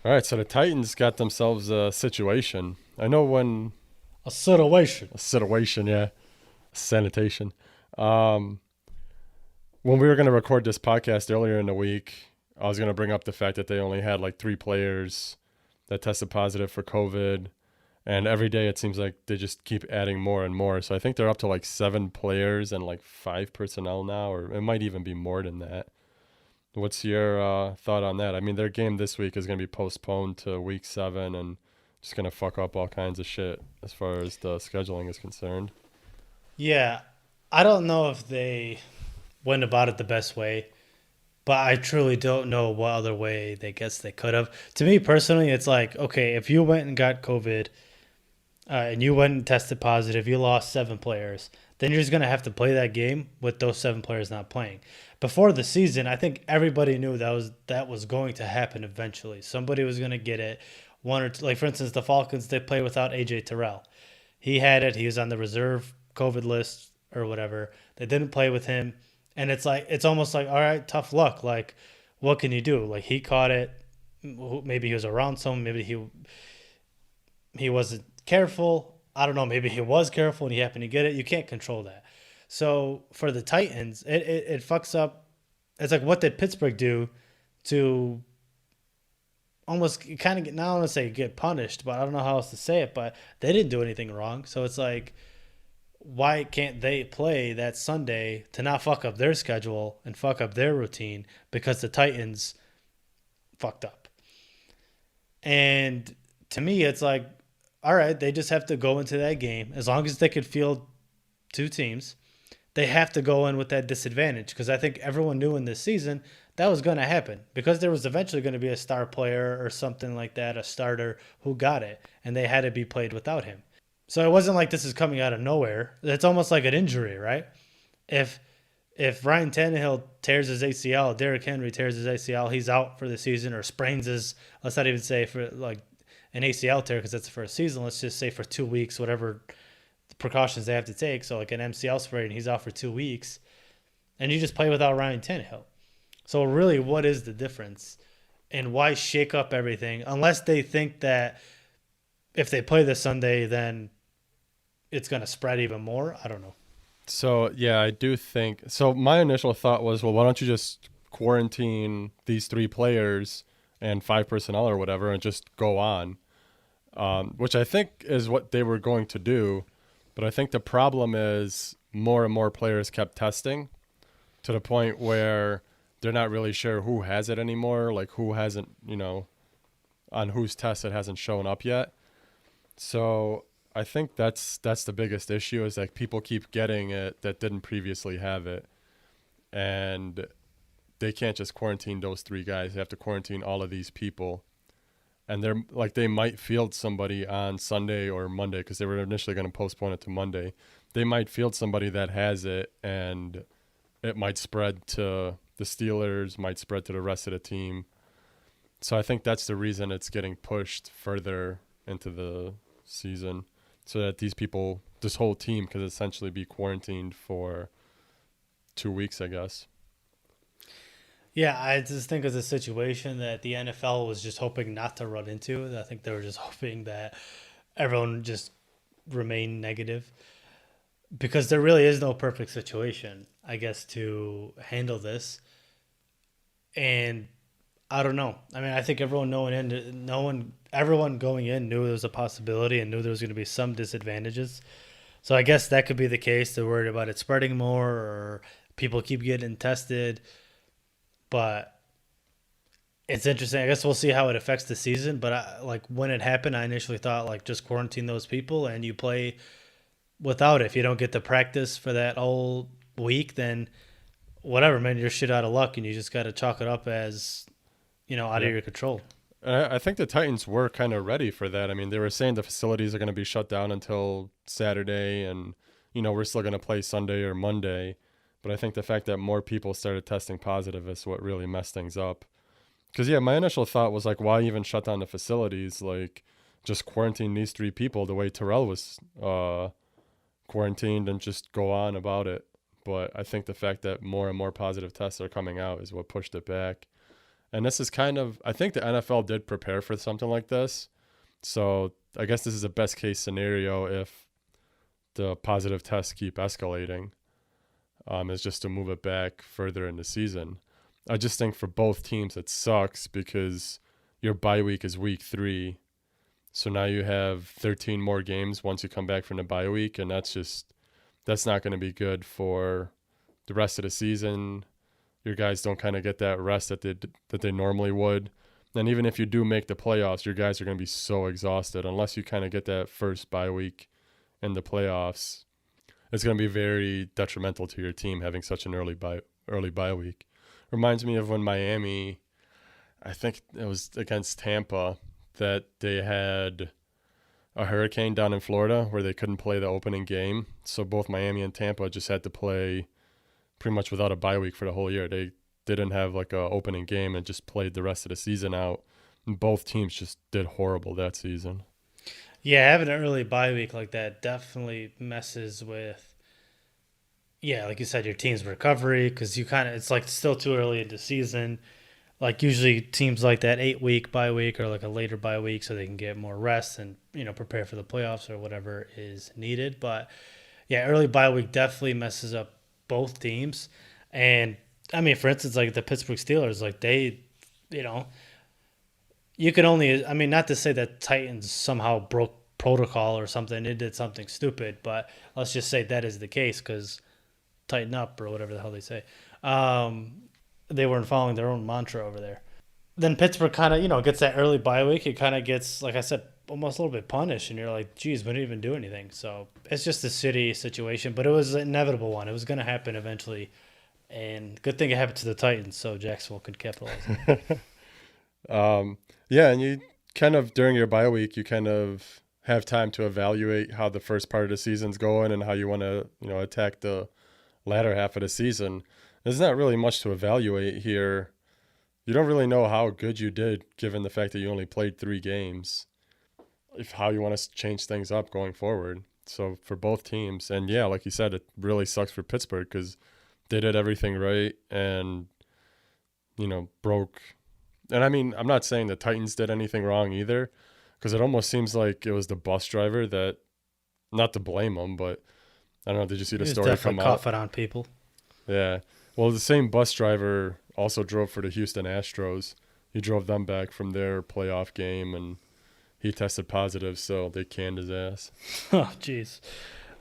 All right, so the Titans got themselves a situation. I know when A situation. a situation, yeah, sanitation. Um, when we were going to record this podcast earlier in the week, I was going to bring up the fact that they only had like three players that tested positive for COVID, and every day it seems like they just keep adding more and more. So I think they're up to like seven players and like five personnel now, or it might even be more than that. What's your thought on that? I mean, their game this week is going to be postponed to week 7 and just going to fuck up all kinds of shit as far as the scheduling is concerned. Yeah, I don't know if they went about it the best way, but I truly don't know what other way they guess they could have. To me personally, it's like, okay, if you went and got COVID and you went and tested positive, you lost 7 players, then you're just going to have to play that game with those 7 players not playing. Before the season, I think everybody knew that was going to happen eventually. Somebody was going to get it. One or two, like for instance, the Falcons, they play without AJ Terrell. He had it. He was on the reserve COVID list or whatever. They didn't play with him, and it's almost like, all right, tough luck. Like, what can you do? Like, he caught it. Maybe he was around someone. Maybe he wasn't careful. I don't know. Maybe he was careful and he happened to get it. You can't control that. So for the Titans, it fucks up. It's like, what did Pittsburgh do to almost kind of get, not want to say get punished, but I don't know how else to say it, but they didn't do anything wrong. So it's like, why can't they play that Sunday to not fuck up their schedule and fuck up their routine because the Titans fucked up? And to me, it's like, all right, they just have to go into that game. As long as they could field 2 teams, they have to go in with that disadvantage because I think everyone knew in this season that was going to happen because there was eventually going to be a star player or something like that, a starter who got it, and they had to be played without him. So it wasn't like this is coming out of nowhere. It's almost like an injury, right? If if Ryan Tannehill tears his ACL, Derrick Henry tears his ACL, he's out for the season or sprains his. Let's not even say for like an ACL tear because that's for a season. Let's just say for 2 weeks, whatever precautions they have to take. So like an MCL sprain, he's out for 2 weeks, and you just play without Ryan Tannehill. So really, what is the difference? And why shake up everything unless they think that if they play this Sunday, then it's going to spread even more? I don't know. So, yeah, I do think. So, my initial thought was, well, why don't you just quarantine these three players and five personnel or whatever and just go on? Which I think is what they were going to do. But I think the problem is more and more players kept testing to the point where they're not really sure who has it anymore, like who hasn't, on whose test it hasn't shown up yet. So I think that's the biggest issue is like people keep getting it that didn't previously have it, and they can't just quarantine those three guys. They have to quarantine all of these people, and they're like they might field somebody on Sunday or Monday because they were initially going to postpone it to Monday. They might field somebody that has it, and it might spread to the Steelers, might spread to the rest of the team. So I think that's the reason it's getting pushed further into the season so that these people, this whole team, could essentially be quarantined for 2 weeks, I guess. Yeah, I just think it's a situation that the NFL was just hoping not to run into. I think they were just hoping that everyone just remain negative because there really is no perfect situation, I guess, to handle this. And I don't know. I mean, I think everyone knowing in, no one, everyone going in knew there was a possibility and knew there was going to be some disadvantages. So I guess that could be the case. They're worried about it spreading more, or people keep getting tested. But it's interesting. I guess we'll see how it affects the season. But like when it happened, I initially thought like just quarantine those people and you play without it. If you don't get to practice for that whole week, then whatever, man, you're shit out of luck, and you just got to chalk it up as out of Yeah. your control. I think the Titans were kind of ready for that. I mean, they were saying the facilities are going to be shut down until Saturday, and, we're still going to play Sunday or Monday. But I think the fact that more people started testing positive is what really messed things up. Because, yeah, my initial thought was like, why even shut down the facilities? Like, just quarantine these three people the way Terrell was quarantined and just go on about it. But I think the fact that more and more positive tests are coming out is what pushed it back. And this is kind of, I think the NFL did prepare for something like this. So I guess this is a best case scenario if the positive tests keep escalating, is just to move it back further in the season. I just think for both teams it sucks because your bye week is week 3. So now you have 13 more games once you come back from the bye week, and that's not going to be good for the rest of the season. Your guys don't kind of get that rest that they normally would. And even if you do make the playoffs, your guys are going to be so exhausted unless you kind of get that first bye week in the playoffs. It's going to be very detrimental to your team having such an early bye week. Reminds me of when Miami, I think it was against Tampa, that they had a hurricane down in Florida where they couldn't play the opening game. So both Miami and Tampa just had to play pretty much without a bye week for the whole year. They didn't have like a opening game and just played the rest of the season out. And both teams just did horrible that season. Yeah, having an early bye week like that definitely messes with, yeah, like you said, your team's recovery because you kind of, it's like still too early in the season. Like usually teams like that 8 week bye week or like a later bye week so they can get more rest and, prepare for the playoffs or whatever is needed. But yeah, early bye week definitely messes up both teams. And I mean, for instance, like the Pittsburgh Steelers, like they, you know, you can only, I mean, not to say that Titans somehow broke protocol or something, it did something stupid, but let's just say that is the case because tighten up or whatever the hell they say. Um, they weren't following their own mantra over there. Then Pittsburgh kind of, gets that early bye week. It kind of gets, like I said, almost a little bit punished, and you're like, geez, we didn't even do anything. So it's just a city situation, but it was an inevitable one. It was going to happen eventually, and good thing it happened to the Titans, so Jacksonville could capitalize. Um, yeah, and you kind of during your bye week, you kind of have time to evaluate how the first part of the season's going and how you want to, attack the latter half of the season. There's not really much to evaluate here. You don't really know how good you did given the fact that you only played 3 games. If how you want to change things up going forward. So for both teams, and yeah, like you said, it really sucks for Pittsburgh because they did everything right and broke. And I mean, I'm not saying the Titans did anything wrong either, because it almost seems like it was the bus driver that, not to blame him, but I don't know. Did you see the He was story definitely come out? coughing on people. Yeah. Well, the same bus driver also drove for the Houston Astros. He drove them back from their playoff game, and he tested positive, so they canned his ass. Oh, jeez.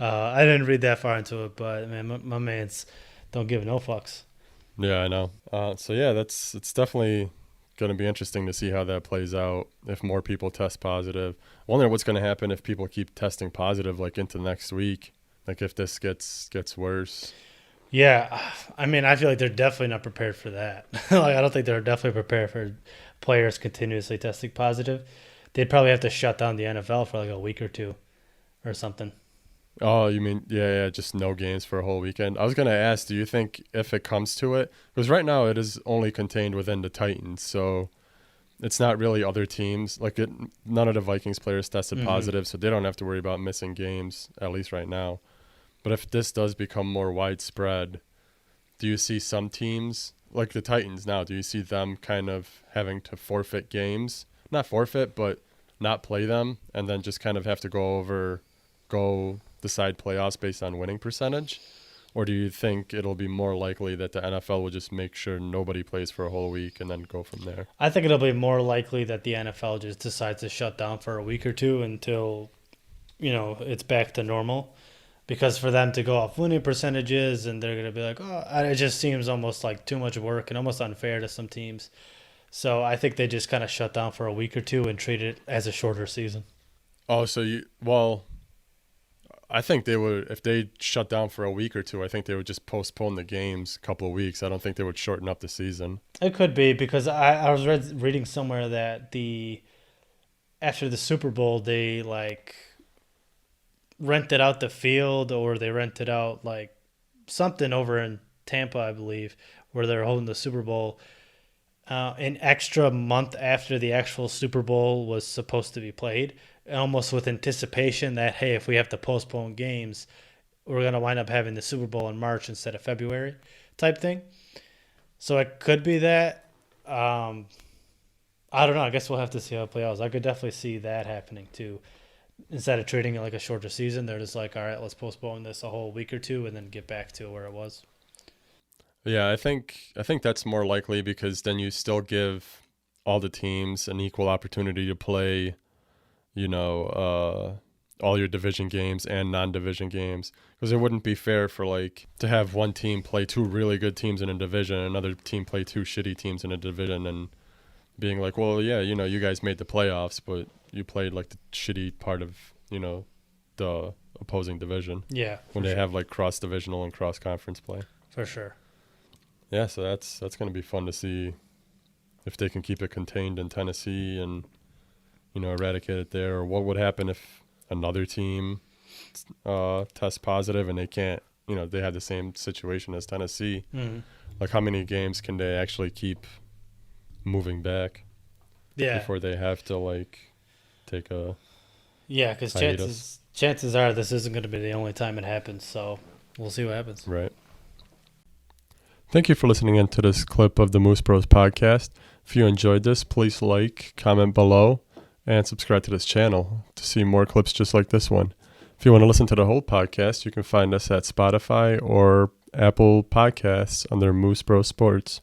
I didn't read that far into it, but man, my man's don't give no fucks. Yeah, I know. So yeah, it's definitely going to be interesting to see how that plays out if more people test positive. I wonder what's going to happen if people keep testing positive like into next week. Like if this gets worse. Yeah, I mean, I feel like they're definitely not prepared for that. Like, I don't think they're definitely prepared for players continuously testing positive. They'd probably have to shut down the NFL for like a week or two or something. Oh, you mean yeah, just no games for a whole weekend. I was gonna ask, do you think if it comes to it, because right now it is only contained within the Titans, so it's not really other teams. Like none of the Vikings players tested positive, so they don't have to worry about missing games at least right now. But if this does become more widespread, do you see some teams like the Titans now? Do you see them kind of having to forfeit games? Not forfeit, but not play them, and then just kind of have to go decide playoffs based on winning percentage? Or do you think it'll be more likely that the NFL will just make sure nobody plays for a whole week and then go from there? I think it'll be more likely that the NFL just decides to shut down for a week or two until, it's back to normal. Because for them to go off winning percentages and they're going to be like, oh, it just seems almost like too much work and almost unfair to some teams. So I think they just kind of shut down for a week or two and treat it as a shorter season. Oh, well, I think they would, if they shut down for a week or two, I think they would just postpone the games a couple of weeks. I don't think they would shorten up the season. It could be because I was reading somewhere that after the Super Bowl, they like rented out the field or they rented out like something over in Tampa, I believe, where they're holding the Super Bowl an extra month after the actual Super Bowl was supposed to be played, almost with anticipation that, hey, if we have to postpone games, we're going to wind up having the Super Bowl in March instead of February type thing. So it could be that. Um, I don't know. I guess we'll have to see how it plays out. I could definitely see that happening too. Instead of treating it like a shorter season, they're just like, all right, let's postpone this a whole week or two and then get back to where it was. Yeah, I think that's more likely because then you still give all the teams an equal opportunity to play, all your division games and non-division games, because it wouldn't be fair for like to have one team play two really good teams in a division and another team play two shitty teams in a division and being like, well, yeah, you guys made the playoffs, but you played like the shitty part of, the opposing division Yeah, when they have like cross-divisional and cross-conference play. for sure. Yeah, so that's going to be fun to see if they can keep it contained in Tennessee and eradicate it there, or what would happen if another team tests positive and they can't, they have the same situation as Tennessee. Mm-hmm. Like how many games can they actually keep moving back Yeah, before they have to like take a yeah, because hiatus? chances are this isn't going to be the only time it happens. So we'll see what happens. Right. Thank you for listening in to this clip of the Moose Bros podcast. If you enjoyed this, please like, comment below, and subscribe to this channel to see more clips just like this one. If you want to listen to the whole podcast, you can find us at Spotify or Apple Podcasts under Moose Bros Sports.